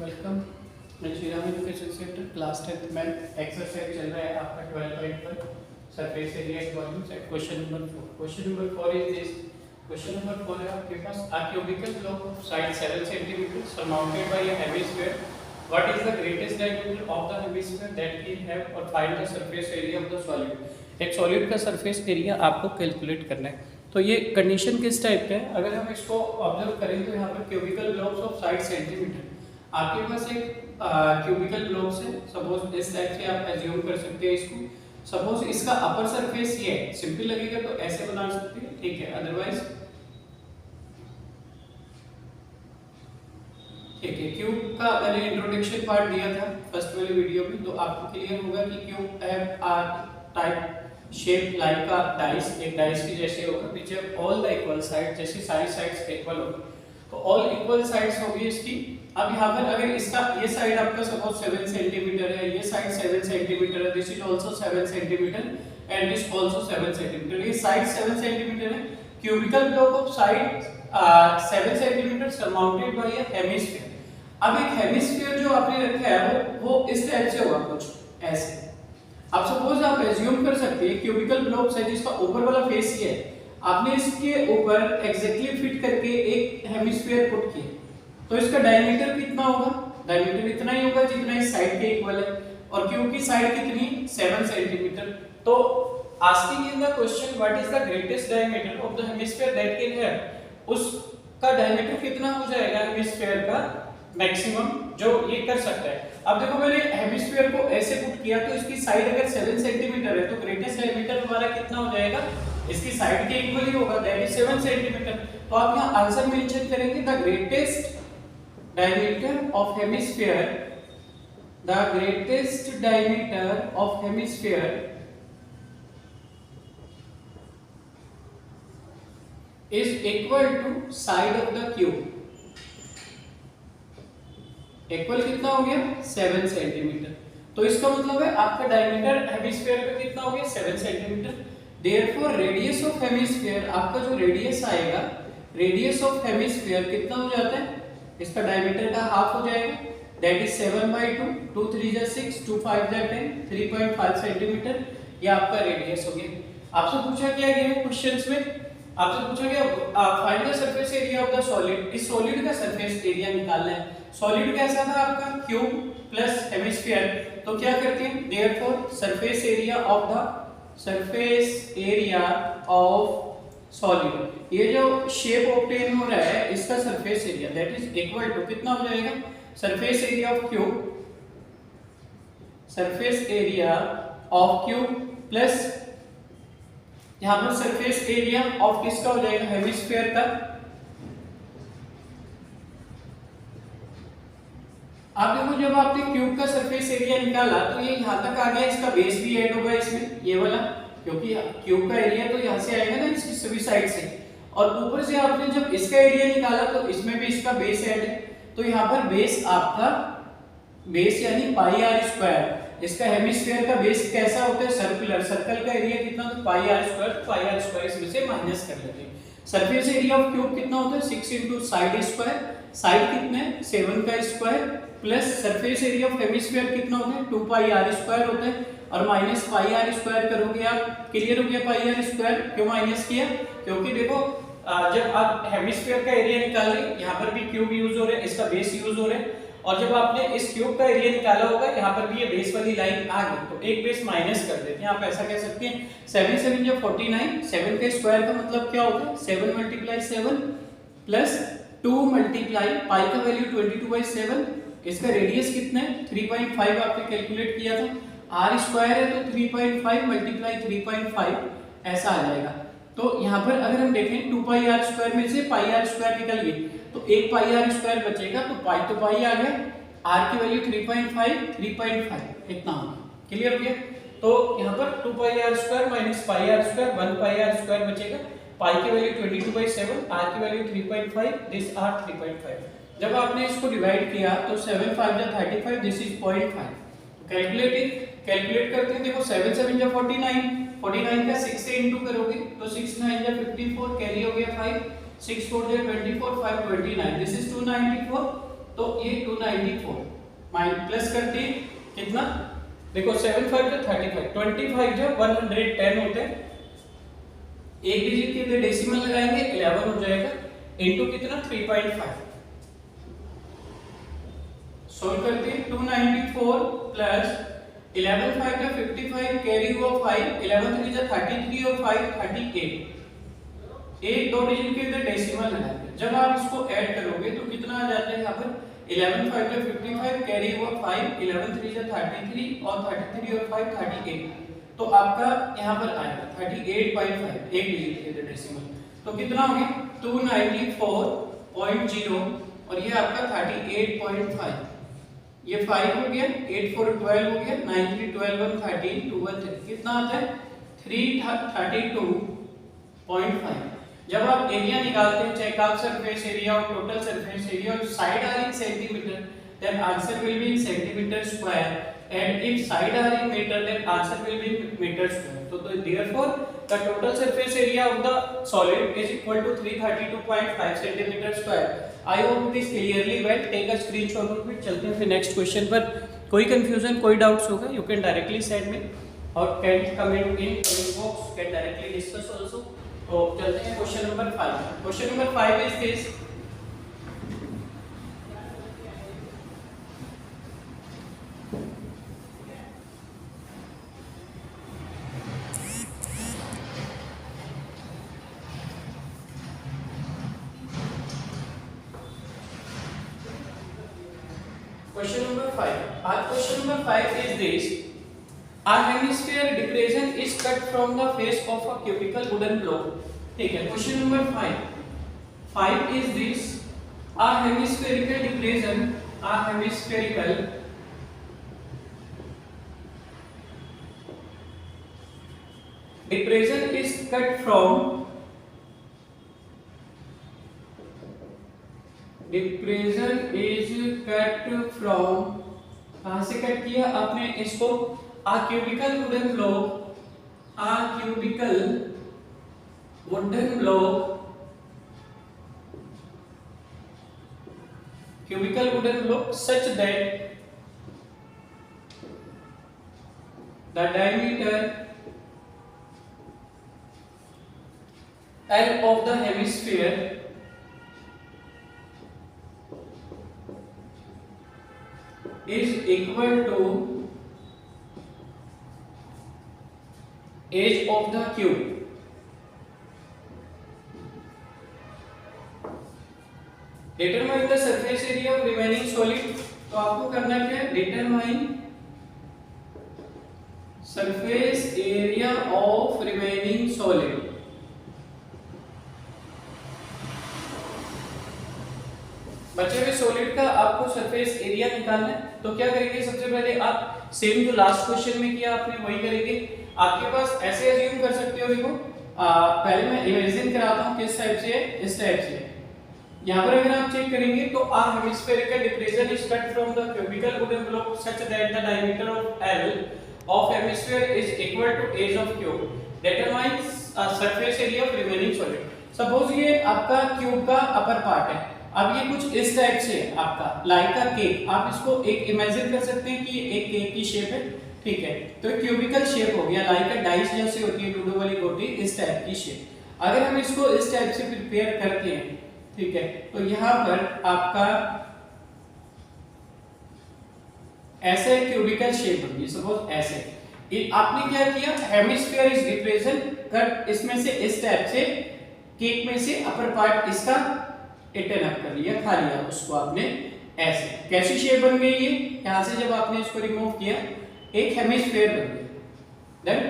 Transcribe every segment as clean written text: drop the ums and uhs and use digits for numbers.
Welcome. मैं Shriram education centre class 10th math exercise चल रहा है आपका 12 पर surface area volume set. Question number 4 is this. Question number 4 है आपके पास a cubical block of side 7 centimetre surmounted by a hemisphere. What is the greatest diameter of the hemisphere that it have और find the surface area of the solid। एक solid का surface area आपको calculate करना है। तो ये condition किस type का है, अगर हम इसको ऑब्जर्व करें तो यहाँ पर cubical blocks of side centimetre आपके पास एक क्यूबिकल ब्लॉक है। सपोज इस टाइप से आप एज्यूम कर सकते हैं इसको। सपोज इसका अपर सरफेस ये है, सिंपल लगेगा तो ऐसे बना सकते हैं, ठीक है। अदरवाइज ठीक है। क्यूब का मैंने इंट्रोडक्शन पार्ट दिया था फर्स्ट वाले वीडियो में, तो आपको क्लियर होगा कि क्यूब टाइप शेप लाइक का डाइस, एक डाइस की जैसे होगा, which have all the equal side, जैसे सारी साइड्स इक्वल होगी तो ऑल इक्वल साइड्स होगी इसकी। अब यहाँ पर अगर इसका ये साइड आपका सपोज 7 सेंटीमीटर है, ये साइड 7 सेंटीमीटर है, this is also 7 centimetre and this also 7 centimetre, ये साइड 7 सेंटीमीटर है। Cubicle block of side 7 centimetre surmounted bye a hemisphere. अब एक हेमिस्फीयर जो आपने रखा है वो इस टाइप से होगा, कुछ ऐसे। अब सपोज आप एज्यूम कर सकते हैं क्यूबिकल ब्लॉक है जिसका ऊपर वाला फेस ये है, आपने इसके ऊपर एग्जैक्टली फिट करके एक हेमिस्फीयर पुट किया, तो इसका डायमीटर कितना होगा? डायमीटर इतना ही होगा जितना इस साइड के इक्वल है, और क्यूब की साइड कितनी? 7 सेंटीमीटर। तो asking in the question what is the greatest diameter of the hemisphere that can have, उसका डायमीटर कितना हो जाएगा हेमिस्फीयर का मैक्सिमम जो ये कर सकता है। अब देखो मैंने हेमिस्फीयर को ऐसे पुट किया तो इसकी साइड अगर 7 सेंटीमीटर है तो ग्रेटेस्ट डायमीटर हमारा कितना हो जाएगा? इसकी साइड के इक्वल ही होगा, दैट इज 7 सेंटीमीटर। तो आप यहां आंसर मेंशन करेंगे the greatest diameter of hemisphere, the greatest diameter of hemisphere is equal to side of the cube. Equal कितना हो गया? 7 सेंटीमीटर। तो इसका मतलब है आपका डायमीटर हेमिस्फीयर का कितना हो गया? 7 centimetre. Therefore radius of hemisphere, आपका जो रेडियस आएगा, रेडियस ऑफ हेमिस्फीयर कितना हो जाता है? इसका डायमीटर का हाफ हो जाएगा, दैट इज 7/2, 2 3 जा 6, 2 5 जा 10, 3.5 सेंटीमीटर। ये आपका रेडियस हो गया। आपसे पूछा क्या गया है क्वेश्चंस में? आपसे पूछा गया find the surface area of the solid. इस सॉलिड का सरफेस एरिया निकालना है। सॉलिड कैसा था आपका? Cube plus hemisphere. तो क्या करते हैं? Therefore surface area of solid, ये जो शेप ऑब्टेन हो रहा है इसका surface area that is equal to कितना हो जाएगा? Surface area of cube, surface area of cube plus यहां पर सरफेस एरिया ऑफ किसका हो जाएगा? हेमिस्फीयर का। आप देखो जब आपने क्यूब का सरफेस एरिया निकाला तो ये यहां तक आ गया, इसका बेस भी ऐड होगा इसमें, ये वाला, क्योंकि क्यूब का एरिया तो यहां से आएगा ना इसकी सभी साइड से, और ऊपर से आपने जब इसका एरिया निकाला तो इसमें भी इसका बेस ऐड है। तो यहां पर बेस आपका बेस यानी पाई आर स्क्वायर। इसका हेमिस्फीयर का बेस कैसा होता है? सर्कुलर। सर्कल का एरिया कितना होता है? Pi r square. Pi r square इसमें से माइनस कर लेते हैं। सरफेस एरिया ऑफ क्यूब कितना होता है? 6 इनटू साइड स्क्वायर। साइड कितने हैं? 7 का square plus surface area of hemisphere कितना होता है? 2 पाई आर स्क्वायर होता है, और माइनस पाई आर स्क्वायर करोगे आप। क्लियर हो गया? पाई आर स्क्वायर क्यों माइनस किया? क्योंकि देखो जब आप हेमिस्फीयर का एरिया निकाल रहे हैं, यहाँ पर भी क्यूब यूज हो रहा है, इसका बेस यूज हो रहा है, और जब आपने इस क्यूब का एरिया निकाला होगा यहाँ पर भी ये बेस वाली लाइन आ गई, तो एक बेस माइनस कर देते हैं। आप ऐसा कह सकते हैं 7 7 जो 49, 7 का स्क्वायर का मतलब क्या होता है? 7 × 7 प्लस 2 × पाई का वैल्यू 22/7। इसका रेडियस कितना है? 3.5 आपने कैलकुलेट किया था। आर स्क्वायर है तो 3.5 × 3.5 ऐसा आ जाएगा। तो यहाँ पर अगर हम देखें 2 पाई आर स्क्वायर में से पाई आर स्क्वायर निकल गई तो 1 पाई आर स्क्वायर बचेगा, तो पाई आ गया, आर की वैल्यू 3.5 इतना होगा। क्लियर हो गया? तो यहाँ पर 2 pi r square minus pi r square, 1 pi r square बचेगा, पाई की वैल्यू 22/7, आर की वैल्यू 3.5, दिस आर 3.5। जब आपने इसको डिवाइड किया तो 7 5 जा 35, दिस इज 0.5। कैलकुलेट करते हैं। देखो 7 7 जा 49, 49 का 6 से इंटू करोगे तो 6 9 जा 54, कैरी हो गया 5, 6 4 जा 24, 5 29, दिस इज 294। तो ये 294 माइनस प्लस करते हैं कितना, देखो 7 5 जो 35, 25 जो 110 होते हैं, एक डिजिट के लिए डेसिमल लगाएंगे 11 हो जाएगा, इनटू कितना 3.5। सॉल्व करते हैं 294 प्लस 11 5 का 55 कैरी हुआ 5, 11 3 जा 33 और 5 38, एक दो डिजिट के इधर डेसिमल लगाएंगे। जब आप इसको ऐड करोगे तो कितना आ जाता है यहाँ पर 11 5 का 55 कैरी हुआ 5, 11 3 जा 33 और 33 और 5 38, तो आपका यहाँ पर आएगा 38.5, एक डिजिट के इधर डेसिमल, तो कितना हो गया 294.0 और ये आपका 38.5, ये 5 हो गया, 8 4 12 हो गया, 9 3 12 1 13 2 1 3, कितना आता है 332.5। जब आप एरिया निकालते हैं, चेक आउट सरफेस एरिया और टोटल सरफेस एरिया और side are in centimetre, then answer will be in centimeter square, and if side are in meter then answer will be in meter square. So therefore the total surface area of the solid is equal to 332.5 centimeter square. I hope it is clearly well. Take a screenshot of it. चलते हैं फिर next question पर। कोई confusion कोई doubts होगा you can directly send me और can comment in comment box, can directly discuss also. तो चलते हैं question number 5। Question number 5 is this, question number 5. Our question number 5 is this, a hemisphere depression is cut from the face of a cubical wooden block. ठीक है, question number 5 is this, a hemispherical depression is cut from कहां से cut किया आपने इसको, a cubical wooden block such that the diameter L of the hemisphere is equal to edge of the cube. Determine the surface area of remaining solid. तो आपको करना क्या है, determine surface area of remaining solid. बचे हुए solid का आपको surface area निकालना है। तो क्या करेंगे, सबसे पहले आप सेम जो लास्ट क्वेश्चन में किया आपने वही करेंगे। आपके पास ऐसे अज्यूम कर सकते हो, देखो पहले मैं इमेजिन कराता हूं किस टाइप से, इस टाइप से। यहां पर अगर आप चेक करेंगे तो a hemispherical depression is cut from the cubical wooden block such that the diameter of L of hemisphere is equal to edge of cube. Determines surface area of remaining solid. Suppose ये आपका cube का upper part है, अब ये कुछ इस type से आपका लाइक का केक, आप इसको एक इमेजिन कर सकते हैं कि एक केक की शेप है, ठीक है। तो क्यूबिकल शेप हो गया, लाइक का डाइस जैसे होती है लूडो वाली गोटी, इस टाइप की शेप। अगर हम इसको इस टाइप से प्रिपेयर करते हैं, ठीक है, तो यहाँ पर आपका ऐसे क्यूबिकल शेप होगी, सपोज ऐसे। आपने क्या किया, हेमिस्फीयर इज डिप्रेशन कट, इसमें से इस टाइप से केक में से अपर पार्ट इसका इटन अप कर लिया, खा लिया उसको आपने ऐसे। कैसी शेप बन गई ये, यहां से जब आपने इसको रिमूव किया एक हेमिस्फीयर बन गया। देन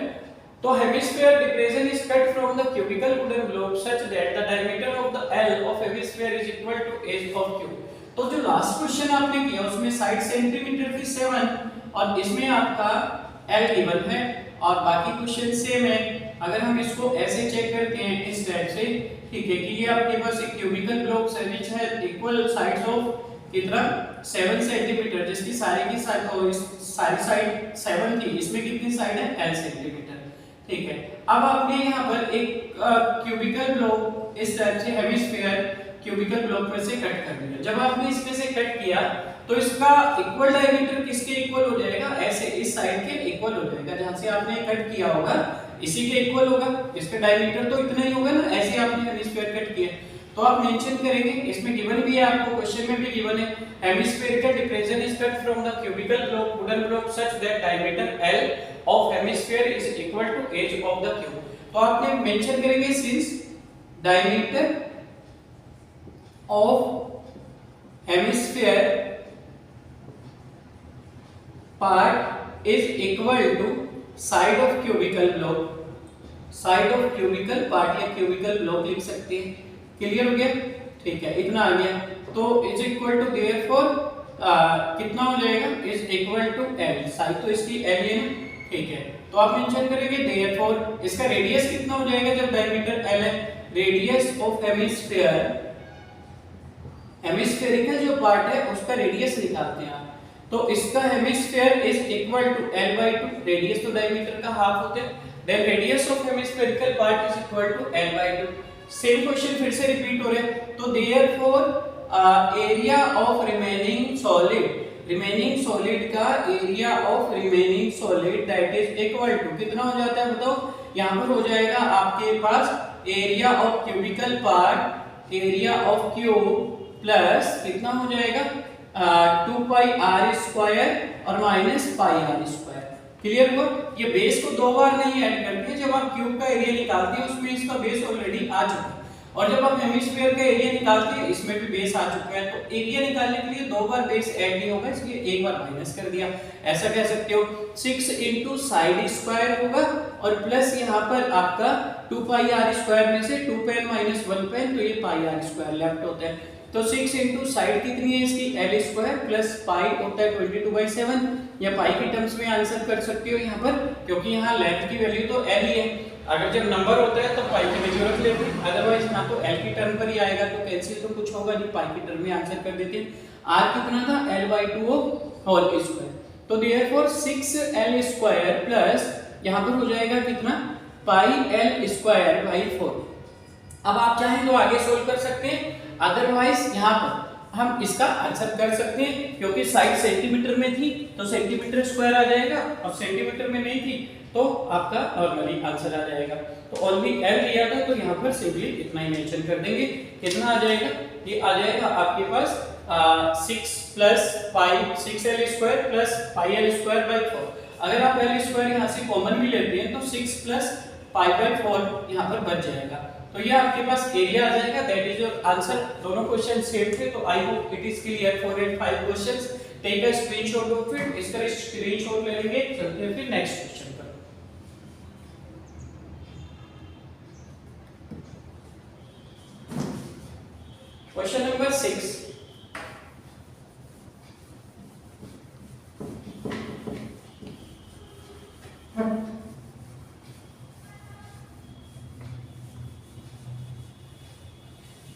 तो hemisphere depression is cut from the cubical wooden block such that the diameter of the L of hemisphere is equal to edge of cube. तो जो लास्ट क्वेश्चन आपने किया उसमें साइड सेंटीमीटर थी 7 और इसमें आपका L गिवन है और बाकी क्वेश्चन सेम है। अगर हम इसको ऐसे चेक करते हैं इस टाइप से, ठीक है, कि ये आपके पास एक क्यूबिकल ब्लॉक है व्हिच है इक्वल साइड्स ऑफ कितना 7 सेंटीमीटर, जिसकी सारी की साइड और सारी साइड 7 थी, इसमें कितनी साइड है L सेंटीमीटर, ठीक है। अब आपने यहाँ पर एक क्यूबिकल ब्लॉक इस टाइप से हेमिस्फीयर क्यूबिकल ब्लॉक में से कट कर दिया। जब आपने इसमें से कट किया तो इसका इक्वल डायमीटर किसके इक्वल हो जाएगा, ऐसे इस साइड के इक्वल हो जाएगा, जहां से आपने कट किया होगा इसी के इक्वल होगा। इसका डायमीटर तो इतना ही होगा ना, ऐसे आपने हेमिस्फीयर कट किया। तो आप मेंशन करेंगे, इसमें गिवन भी है आपको, क्वेश्चन में भी गिवन है, hemispherical depression is cut from the cubical block wooden block such that diameter L of hemisphere is equal to edge of the cube. तो आपने मेंशन करेंगे since diameter of hemisphere part is equal to side of cubical block, side of cubical part या cubical block लिख सकते हैं। Clear हो गया, ठीक है, इतना आ गया। तो इज इक्वल टू देयरफॉर कितना हो जाएगा, is equal to L, side तो इसकी L है ना, ठीक है। तो आप मेंशन करेंगे देयरफॉर इसका रेडियस कितना हो जाएगा जब डायमीटर L है, रेडियस ऑफ हेमिस्फीयर, हेमिस्फेरिकल जो पार्ट है उसका रेडियस निकालते हैं आप। तो इसका hemisphere is equal to L/2, radius तो डायमीटर का हाफ होता है, then radius of hemispherical part is equal to L/2। Same question फिर से रिपीट हो रहा है। तो therefore area of remaining solid, remaining solid का area of remaining solid that is equal to कितना हो जाता है बताओ, यहां पर हो जाएगा आपके पास area of cubical part, area of cube plus कितना हो जाएगा 2 पाई r स्क्वायर और minus pi r square. Clear हुआ, ये बेस को दो बार नहीं ऐड करते, जब आप क्यूब का एरिया निकालते हैं उसमें इसका बेस ऑलरेडी आ चुका है, और जब आप हेमिस्फीयर का एरिया निकालते हैं इसमें भी बेस आ चुका है। तो एरिया निकालने के लिए दो बार बेस ऐड नहीं होगा, इसलिए एक बार माइनस कर दिया। ऐसा कह सकते हो 6 इनटू साइड स्क्वायर होगा और प्लस यहाँ पर आपका 2 पाई r स्क्वायर में से 2 पेन माइनस 1 पेन, तो ये पाई r स्क्वायर लेफ्ट होता है। तो 6 इनटू साइड कितनी है इसकी L स्क्वायर प्लस पाई होता है 22/7, या पाई की टर्म्स में आंसर कर सकते हो यहाँ पर, क्योंकि यहाँ लेंथ की वैल्यू तो L ही है। अगर जब नंबर होता है तो पाई की वैल्यू रख लेते हैं, अदरवाइज ना तो L की टर्म पर ही आएगा, तो कैंसिल तो कुछ होगा नहीं, पाई की टर्म में आंसर कर देते हैं। R कितना था L/2 होल स्क्वायर। तो देयरफॉर 6L स्क्वायर प्लस यहाँ पर हो जाएगा कितना पाई L स्क्वायर बाई 4। अब आप चाहें तो आगे सोल्व कर सकते हैं, अदरवाइज यहाँ पर हम इसका आंसर कर सकते हैं, क्योंकि साइड सेंटीमीटर में थी तो सेंटीमीटर स्क्वायर आ जाएगा, और सेंटीमीटर में नहीं थी तो आपका नॉर्मली आंसर आ जाएगा। तो ओनली L लिया था तो यहाँ पर सिंपली इतना ही मेंशन कर देंगे। कितना आ जाएगा, ये आ जाएगा आपके पास 6 plus pi 6L square plus pi L square by 4। अगर आप L स्क्वायर यहाँ से कॉमन भी लेते हैं तो 6 प्लस पाई बाई 4 यहाँ पर बच जाएगा। तो ये आपके पास एरिया आ जाएगा, दैट इज योर आंसर। दोनों क्वेश्चन सेम थे, तो I hope it is clear. 4 and 5 questions, take a screenshot of it. इसका स्क्रीनशॉट ले लेंगे, चलते हैं फिर नेक्स्ट क्वेश्चन पर। Question number 6।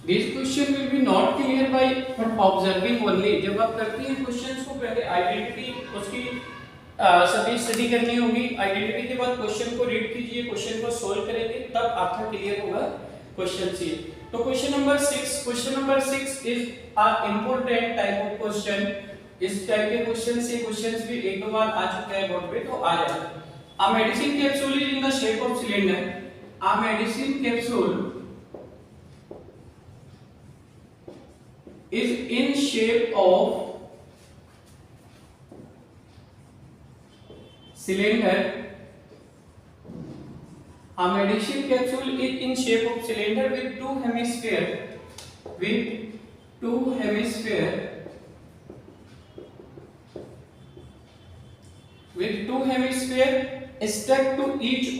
This question will be not clear by observing only। जब आप करते हैं क्वेश्चंस को, पहले आइडेंटिटी उसकी सभी स्टडी करनी होगी। आइडेंटिटी के बाद क्वेश्चन को रीड कीजिए, क्वेश्चन को सोल्व करेंगे, तब आपका क्लियर होगा क्वेश्चन से। तो question number 6 is a important type of question. इस टाइप के क्वेश्चन से क्वेश्चंस भी एक दो बार आ चुका है बोर्ड पे, तो आ जाएगा। A medicine capsule is in the shape of cylinder. A medicine capsule is in shape of cylinder. A medicine capsule is in shape of cylinder with two hemisphere stuck to each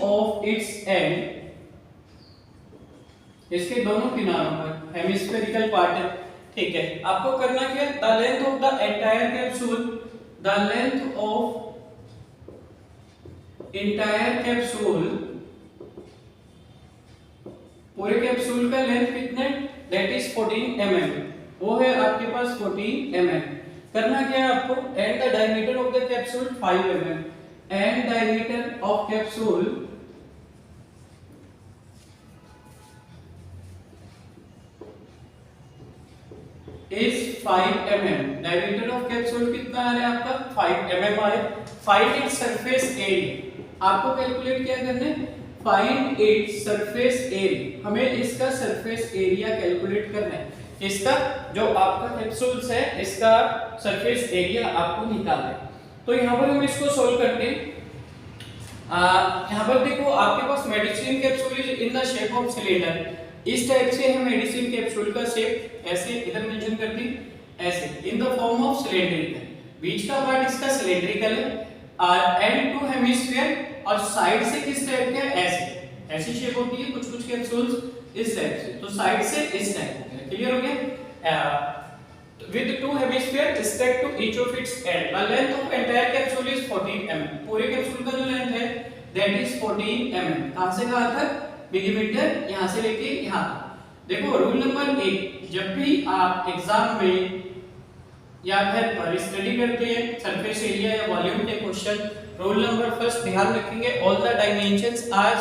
of its end, इसके दोनों किनारों पर hemispherical part है, ठीक है। आपको करना क्या है, the length of the entire capsule, पूरे कैप्सूल का लेंथ कितना है, दैट इज 14 mm, वो है आपके पास 14 mm। करना क्या है आपको, and the diameter of the capsule 5 mm, and diameter of capsule is 5 mm, diameter of capsule कितना आ रहा है आपका 5 mm आ रहा है। फाइंड इट्स सरफेस एरिया, आपको कैलकुलेट क्या करना है, फाइंड इट्स सरफेस एरिया, हमें इसका सरफेस एरिया कैलकुलेट करना है। इसका जो आपका कैप्सूल्स है इसका सरफेस एरिया आपको निकालना है। तो यहाँ पर हम इसको सोल्व करते हैं। यहाँ पर देखो आपके पास medicine capsule is in the shape of cylinder, इस टाइप से है मेडिसिन कैप्सूल का शेप, ऐसे इधर मेंशन कर दी, ऐसे in the form of cylindrical, बीच का पार्ट इसका सिलेंड्रिकल है, एंड टू हेमिस्फीयर, और साइड से किस टाइप का है, ऐसे ऐसी शेप होती है कुछ कुछ कैप्सूल्स इस टाइप से, तो साइड से इस टाइप हो गया, क्लियर हो गया। with two hemisphere stuck to each of its end, the length of entire capsule is 14 mm, पूरे कैप्सूल का जो लेंथ है that is 14 mm, कहां से कहां तक, मिलीमीटर, यहां से लेके यहां तक। देखो रूल नंबर 1, जब भी आप एग्जाम में या घर पर स्टडी करते हैं सरफेस एरिया या वॉल्यूम के क्वेश्चन, रूल नंबर फर्स्ट ध्यान रखेंगे, all the dimensions are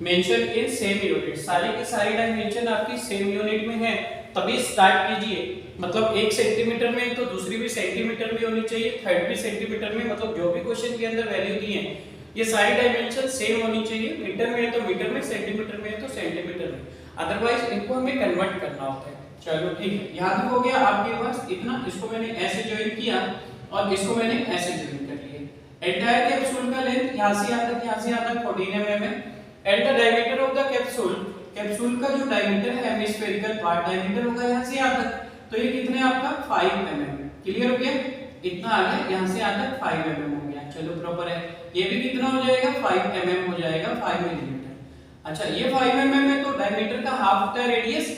mention in same unit, सारी की सारी डायमेंशन आपकी सेम यूनिट में है तभी स्टार्ट कीजिए। मतलब 1 सेंटीमीटर में तो दूसरी भी सेंटीमीटर में होनी चाहिए, थर्ड भी सेंटीमीटर में, मतलब जो भी क्वेश्चन के अंदर वैल्यू दी है ये सारी डायमेंशन सेम होनी चाहिए, मीटर में है तो मीटर में, सेंटीमीटर में है तो सेंटीमीटर में, अदरवाइज इनको हमें कन्वर्ट करना होता है। चलो ठीक है, यहाँ तक हो गया आपके पास इतना, इसको मैंने ऐसे ज्वाइन किया और इसको मैंने ऐसे ज्वाइन कर लिया। एंटायर कैप्सूल का लेंथ यहाँ से यहाँ तक 14 mm है, and the diameter of the capsule, capsule का जो डायमीटर है हेमिस्फेरिकल पार्ट डायमीटर होगा यहाँ से यहाँ तक, तो ये कितने आपका 5 mm, क्लियर हो गया, इतना आ गया, यहाँ से यहाँ तक 5 mm हो गया, चलो प्रॉपर है। ये भी कितना हो जाएगा 5 mm हो जाएगा, 5 मिलीमीटर। अच्छा ये 5 mm है तो डायमीटर का हाफ होता है रेडियस,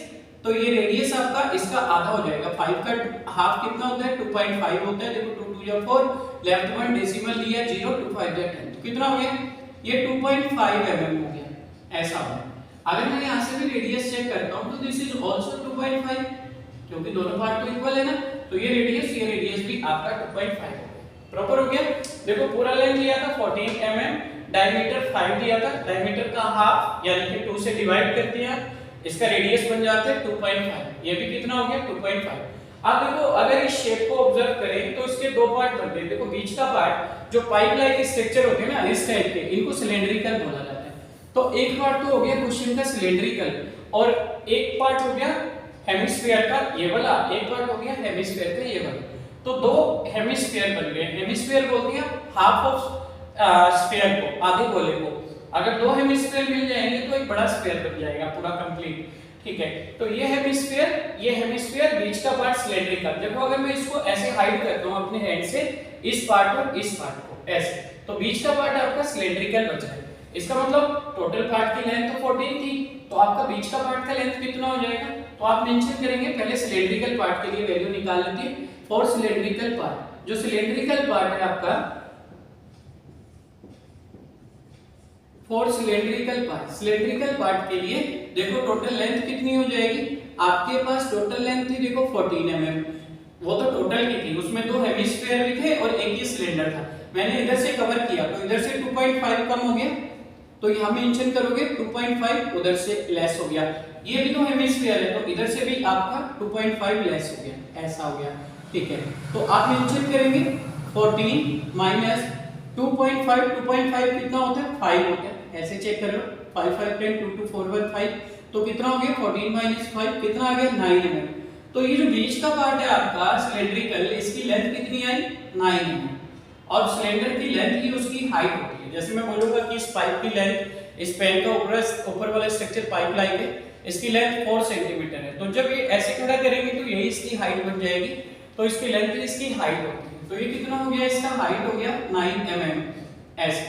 तो ये रेडियस आपका इसका आधा हो जाएगा, 5 का हाफ कितना होता है 2.5 होता है, देखो 2 2 या 4, लेफ्ट वन डेसिमल लिया 0, 2 5 या 10, तो कितना हो गया ये 2.5 mm हो गया, ऐसा हो गया। अगर मैं यहाँ से भी रेडियस चेक करता हूँ तो दिस इज आल्सो 2.5, क्योंकि दोनों पार्ट तो इक्वल है ना, तो ये रेडियस भी आपका 2.5 हो गया, प्रॉपर हो गया। देखो पूरा लेंथ लिया था 14 mm, डायमीटर 5 दिया था, डायमीटर का हाफ यानी कि 2 से डिवाइड कर दिया, इसका रेडियस बन जाता है 2.5, ये भी कितना हो गया 2.5। अब देखो अगर इस शेप को ऑब्जर्व करें तो इसके दो पार्ट बनते हैं, देखो बीच का पार्ट जो पाइप लाइक स्ट्रक्चर होते हैं ना इस टाइप के, इनको सिलेंड्रिकल बोला जाता है। तो एक पार्ट तो हो गया क्वेश्चन का सिलेंड्रिकल, और एक पार्ट हो गया हेमिस्फीयर का ये वाला, एक पार्ट हो गया हेमिस्फीयर का ये वाला, तो दो हेमिस्फीयर बन गए। हेमिस्फीयर बोलते हैं हाफ ऑफ स्फीयर को, आधे गोले को, अगर दो हेमिस्फीयर मिल जाएंगे तो एक बड़ा स्फीयर बन जाएगा पूरा कंप्लीट, ठीक है। तो ये हेमिस्फीयर बीच का पार्ट सिलेंड्रिकल। देखो अगर मैं इसको ऐसे हाइड करता हूं अपने हैंड से, इस पार्ट और इस पार्ट को ऐसे, तो बीच का पार्ट आपका सिलेंड्रिकल बचा है। इसका मतलब टोटल पार्ट की लेंथ तो 14 थी, तो आपका बीच का पार्ट का लेंथ कितना हो जाएगा, तो आप मेंशन करेंगे, पहले सिलेंड्रिकल पार्ट के लिए वैल्यू निकाल लेते हैं। फॉर सिलेंड्रिकल पार्ट, जो सिलेंड्रिकल पार्ट है आपका, फॉर सिलेंड्रिकल पार्ट के लिए देखो टोटल लेंथ कितनी हो जाएगी, आपके पास टोटल लेंथ थी देखो 14 mm, वो तो टोटल की थी, उसमें दो हेमिस्फीयर भी थे और एक ही सिलेंडर था, मैंने इधर से कवर किया तो इधर से 2.5 कम हो गया, तो यहां मेंशन करोगे 2.5, उधर से लेस हो गया, ये भी तो हेमिस्फीयर है तो इधर से भी आपका 2.5 लेस हो गया, ऐसा हो गया, ठीक है। तो आप मेंशन करेंगे 14 माइनस 2.5 कितना होता है 5 होता है, ऐसे चेक कर लो, 5 5 10 2 2 4 1 5, तो कितना हो गया 14 माइनस 5 कितना आ गया 9 mm। तो ये जो बीच का पार्ट है आपका सिलेंड्रिकल, इसकी लेंथ कितनी आई 9 mm, और सिलेंडर की लेंथ ही उसकी हाइट होती है। जैसे मैं बोलूंगा कि इस पाइप की लेंथ, इस पेन का ऊपर वाला स्ट्रक्चर पाइप लाइक है, इसकी लेंथ 4 सेंटीमीटर है, तो जब ये ऐसे खड़ा करेंगे तो यही इसकी हाइट बन जाएगी, तो इसकी लेंथ इसकी हाइट होती है, तो ये कितना हो गया, इसका हाइट हो गया 9 mm ऐसे,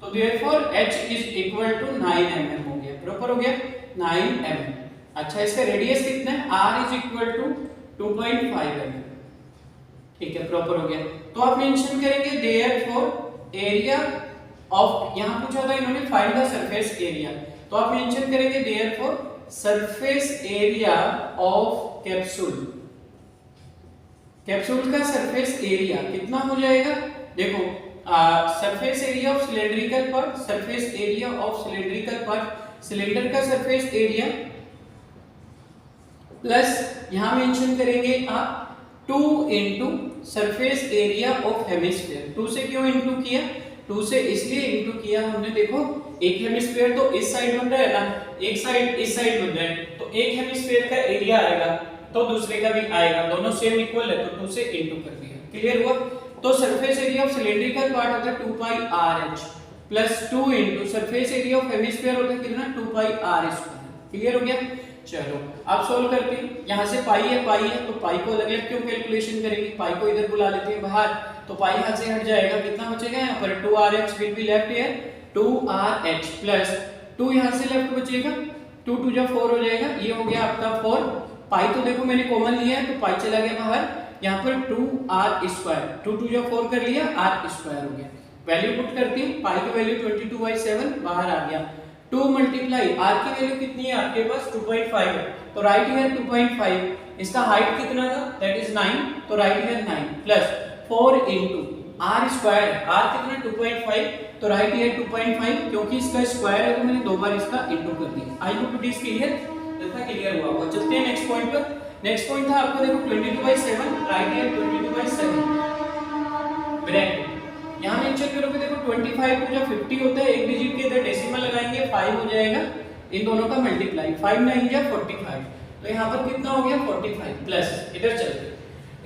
तो therefore h is equal to 9 mm हो गया, प्रॉपर हो गया 9 mm। अच्छा इसका रेडियस कितना है, r is equal to 2.5 mm, ठीक है, प्रॉपर हो गया। तो आप मेंशन करेंगे देयरफॉर एरिया ऑफ, यहां पूछा था इन्होंने फाइंड द सरफेस एरिया, तो आप मेंशन करेंगे therefore surface area of capsule, capsule का सरफेस एरिया कितना हो जाएगा, देखो surface area of cylindrical part, surface area of cylindrical part, cylinder का सरफेस एरिया प्लस यहाँ मेंशन करेंगे आप 2 into surface area of hemisphere. 2 से क्यों इंटू किया? 2 से इसलिए इंटू किया हमने, देखो एक हेमिस्फीयर तो इस साइड बन रहा है ना, एक साइड इस साइड बन रहा है, तो एक हेमिस्फीयर का एरिया आएगा तो दूसरे का भी आएगा, दोनों सेम इक्वल है तो 2 से इंटू कर दिया। क्लियर हुआ? तो surface area of cylindrical part होता है 2 पाई RH plus 2 into surface area of hemisphere होता है कितना? 2 पाई R स्क्वायर। क्लियर हो गया? चलो अब सोल्व करते हैं। यहाँ से पाई है तो पाई को अलग अलग क्यों कैलकुलेशन करेंगे, पाई को इधर बुला लेते हैं बाहर, तो पाई यहाँ से हट जाएगा, कितना बचेगा यहाँ पर 2RH will be left here 2RH plus 2 यहाँ से लेफ्ट बचेगा 2 2 जा 4 हो जाएगा, ये हो गया आपका 4। पाई तो देखो मैंने कॉमन लिया है तो पाई चला गया बाहर, यहाँ पर 2R स्क्वायर 2 2 जा 4 कर लिया, R स्क्वायर हो गया। वैल्यू पुट करते हैं, पाई की वैल्यू 22/7 बाहर आ गया। 2 मल्टीप्लाई R की वैल्यू कितनी है आपके पास? 2.5 है, तो राइट हियर 2.5। इसका हाइट कितना था? दैट इज 9, तो right here 9 plus 4 into R square, R कितना? 2.5, तो राइट हियर 2.5, क्योंकि इसका स्क्वायर है तो मैंने दो बार इसका इंटू कर दिया। आई होप इट इज क्लियर। जितना क्लियर हुआ होगा, चलते हैं नेक्स्ट पॉइंट पर। नेक्स्ट पॉइंट था आपका देखो 22/7, राइट हियर 22/7 ब्रैकेट, यहाँ मेंशन करोगे देखो 25 को जब 50 होता है, एक डिजिट के इधर डेसिमल लगाएंगे 5 हो जाएगा, इन दोनों का मल्टीप्लाई 5 9 जा 45, तो यहाँ पर कितना हो गया 45 प्लस इधर चलते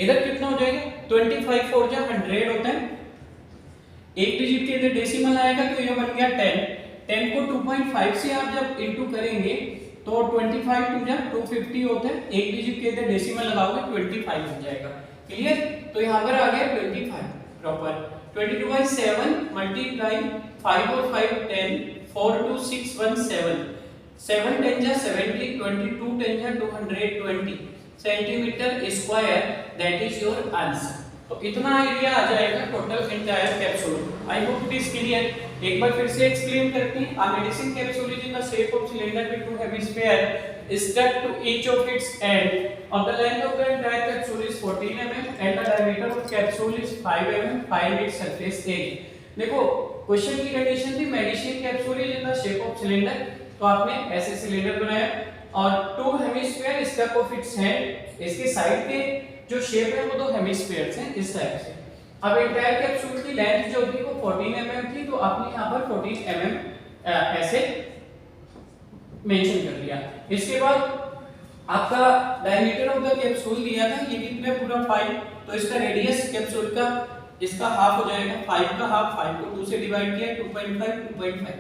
इधर कितना हो जाएगा 25 4 जा 100 होता है, एक डिजिट के इधर डेसिमल आएगा तो ये बन गया 10 को 2.5 से आप जब इनटू करेंगे तो 25 2 जा 250 होता है, एक डिजिट के इधर डेसिमल लगाओगे 25 हो जाएगा। क्लियर? तो यहाँ पर आ गया 25 प्रॉपर। 22/7 मल्टीप्लाई 5 और 5 10, 4 2 6 1 7, 7 10 जा 70, 22 10 जा 220 centimetre square, that is your answer. तो इतना एरिया आ जाएगा total entire capsule. I hope it is clear. एक बार फिर से एक्सप्लेन करते हैं। A medicine capsule is in the shape of cylinder with two hemisphere stuck to each of its end. Of the length of the entire capsule is 14 mm and the diameter of capsule is 5 mm. Find its surface area. देखो question की condition थी medicine capsule is in the shape of cylinder, तो आपने ऐसे cylinder बनाया और two hemisphere stuck of its hand, इसके side के जो शेप है वो दो हेमिस्फीयर्स हैं इस टाइप से। अब एंटायर कैप्सूल की लेंथ जो थी वो 14 mm थी, तो आपने यहाँ पर 14 mm ऐसे मेंशन कर दिया। इसके बाद आपका डायमीटर ऑफ द कैप्सूल दिया था, ये कितना पूरा 5, तो इसका रेडियस कैप्सूल का इसका हाफ हो जाएगा, 5 का हाफ, 5 को 2 से डिवाइड किया 2.5 2.5।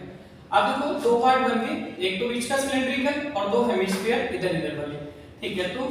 अब देखो दो पार्ट बन गए, एक तो बीच का सिलेंड्रिकल और दो हेमिस्फीयर इधर वाले। ठीक है, तो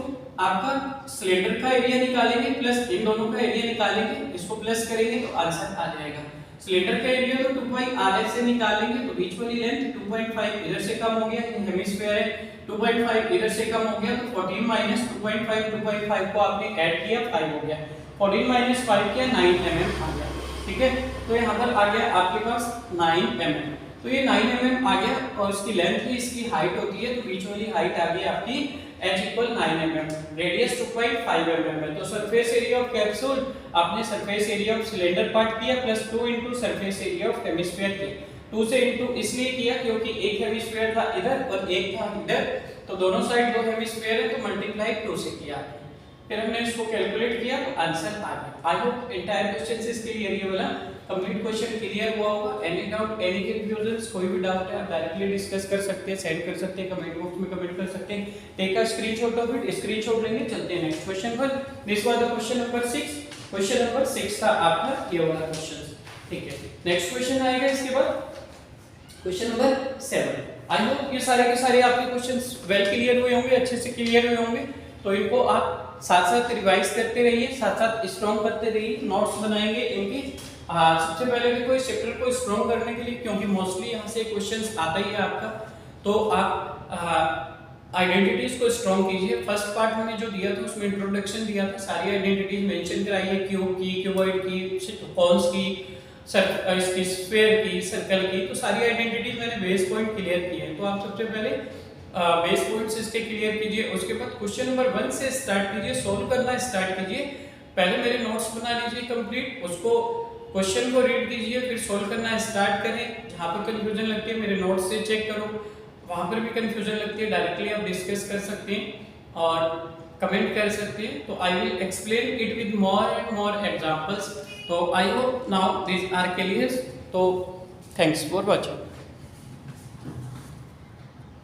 आपका सिलेंडर का एरिया निकालेंगे प्लस इन दोनों का एरिया निकालेंगे, इसको प्लस करेंगे तो आंसर आ जाएगा। सिलेंडर का एरिया तो 2πRh से निकालेंगे तो बीच वाली लेंथ 2.5 इधर से कम हो गया, ये हेमिस्फीयर है, 2.5 इधर से कम हो गया तो 14 माइनस 2.5 को आपने ऐड किया 5 हो गया, 14 माइनस 5 किया 9 mm आ गया। ठीक है, तो यहाँ पर आ गया आपके पास 9 mm, तो ये 9 mm आ गया और इसकी लेंथ ही इसकी हाइट होती है, तो बीच वाली हाइट आ गई आपकी h equal 9 mm, radius 2.5 mm है। तो सरफेस एरिया ऑफ कैप्सूल आपने surface area of cylinder part किया plus 2 into surface area of hemisphere किया। 2 से इंटू इसलिए किया क्योंकि एक हेमिस्फीयर था इधर और एक था इधर, तो दोनों साइड दो हेमिस्फीयर है तो मल्टीप्लाई 2 से किया, फिर हमने इसको कैलकुलेट किया तो आंसर आ गया। आई होप एंटायर क्वेश्चन से इसके लिए ये वाला कंप्लीट क्वेश्चन क्लियर हुआ होगा। एनी डाउट, एनी कंफ्यूजन, कोई भी डाउट है आप डायरेक्टली डिस्कस कर सकते हैं, सेंड कर सकते हैं, कमेंट बॉक्स में कमेंट कर सकते हैं, take a screenshot of it, screenshot लेंगे। चलते हैं नेक्स्ट क्वेश्चन पर। This was the question number 6। Question number 6 था आपका ये वाला क्वेश्चन। ठीक है, नेक्स्ट क्वेश्चन आएगा इसके बाद क्वेश्चन नंबर 7। आई होप ये सारे के सारे आपके क्वेश्चंस वेल क्लियर हुए होंगे, अच्छे से क्लियर हुए होंगे, तो इनको आप साथ साथ रिवाइज करते रहिए, साथ साथ स्ट्रॉन्ग करते रहिए, नोट्स बनाएंगे इनकी। सबसे पहले देखो इस चैप्टर को स्ट्रॉन्ग करने के लिए, क्योंकि मोस्टली यहाँ से क्वेश्चंस आता ही है आपका, तो आप आइडेंटिटीज को स्ट्रॉन्ग कीजिए। फर्स्ट पार्ट में जो दिया था उसमें इंट्रोडक्शन दिया था, सारी आइडेंटिटीज मेंशन कराइए, क्यूब की, क्यूबॉइड की, कॉन्स की, स्फीयर की, सर्कल की, तो सारी आइडेंटिटीज मैंने बेस पॉइंट क्लियर किए हैं। तो आप सबसे पहले बेस पॉइंट्स इसके क्लियर कीजिए, उसके बाद क्वेश्चन नंबर 1 से स्टार्ट कीजिए, सोल्व करना स्टार्ट कीजिए। पहले मेरे नोट्स बना लीजिए कंप्लीट, उसको क्वेश्चन को रीड कीजिए, फिर सोल्व करना स्टार्ट करें। जहाँ पर कंफ्यूजन लगती है मेरे नोट्स से चेक करो, वहाँ पर भी कंफ्यूजन लगती है डायरेक्टली आप डिस्कस कर सकते हैं। और कमेंट कर सकते हैं। तो I will explain it with more and more examples. तो I hope now this are clear. तो थैंक्स फॉर वॉचिंग।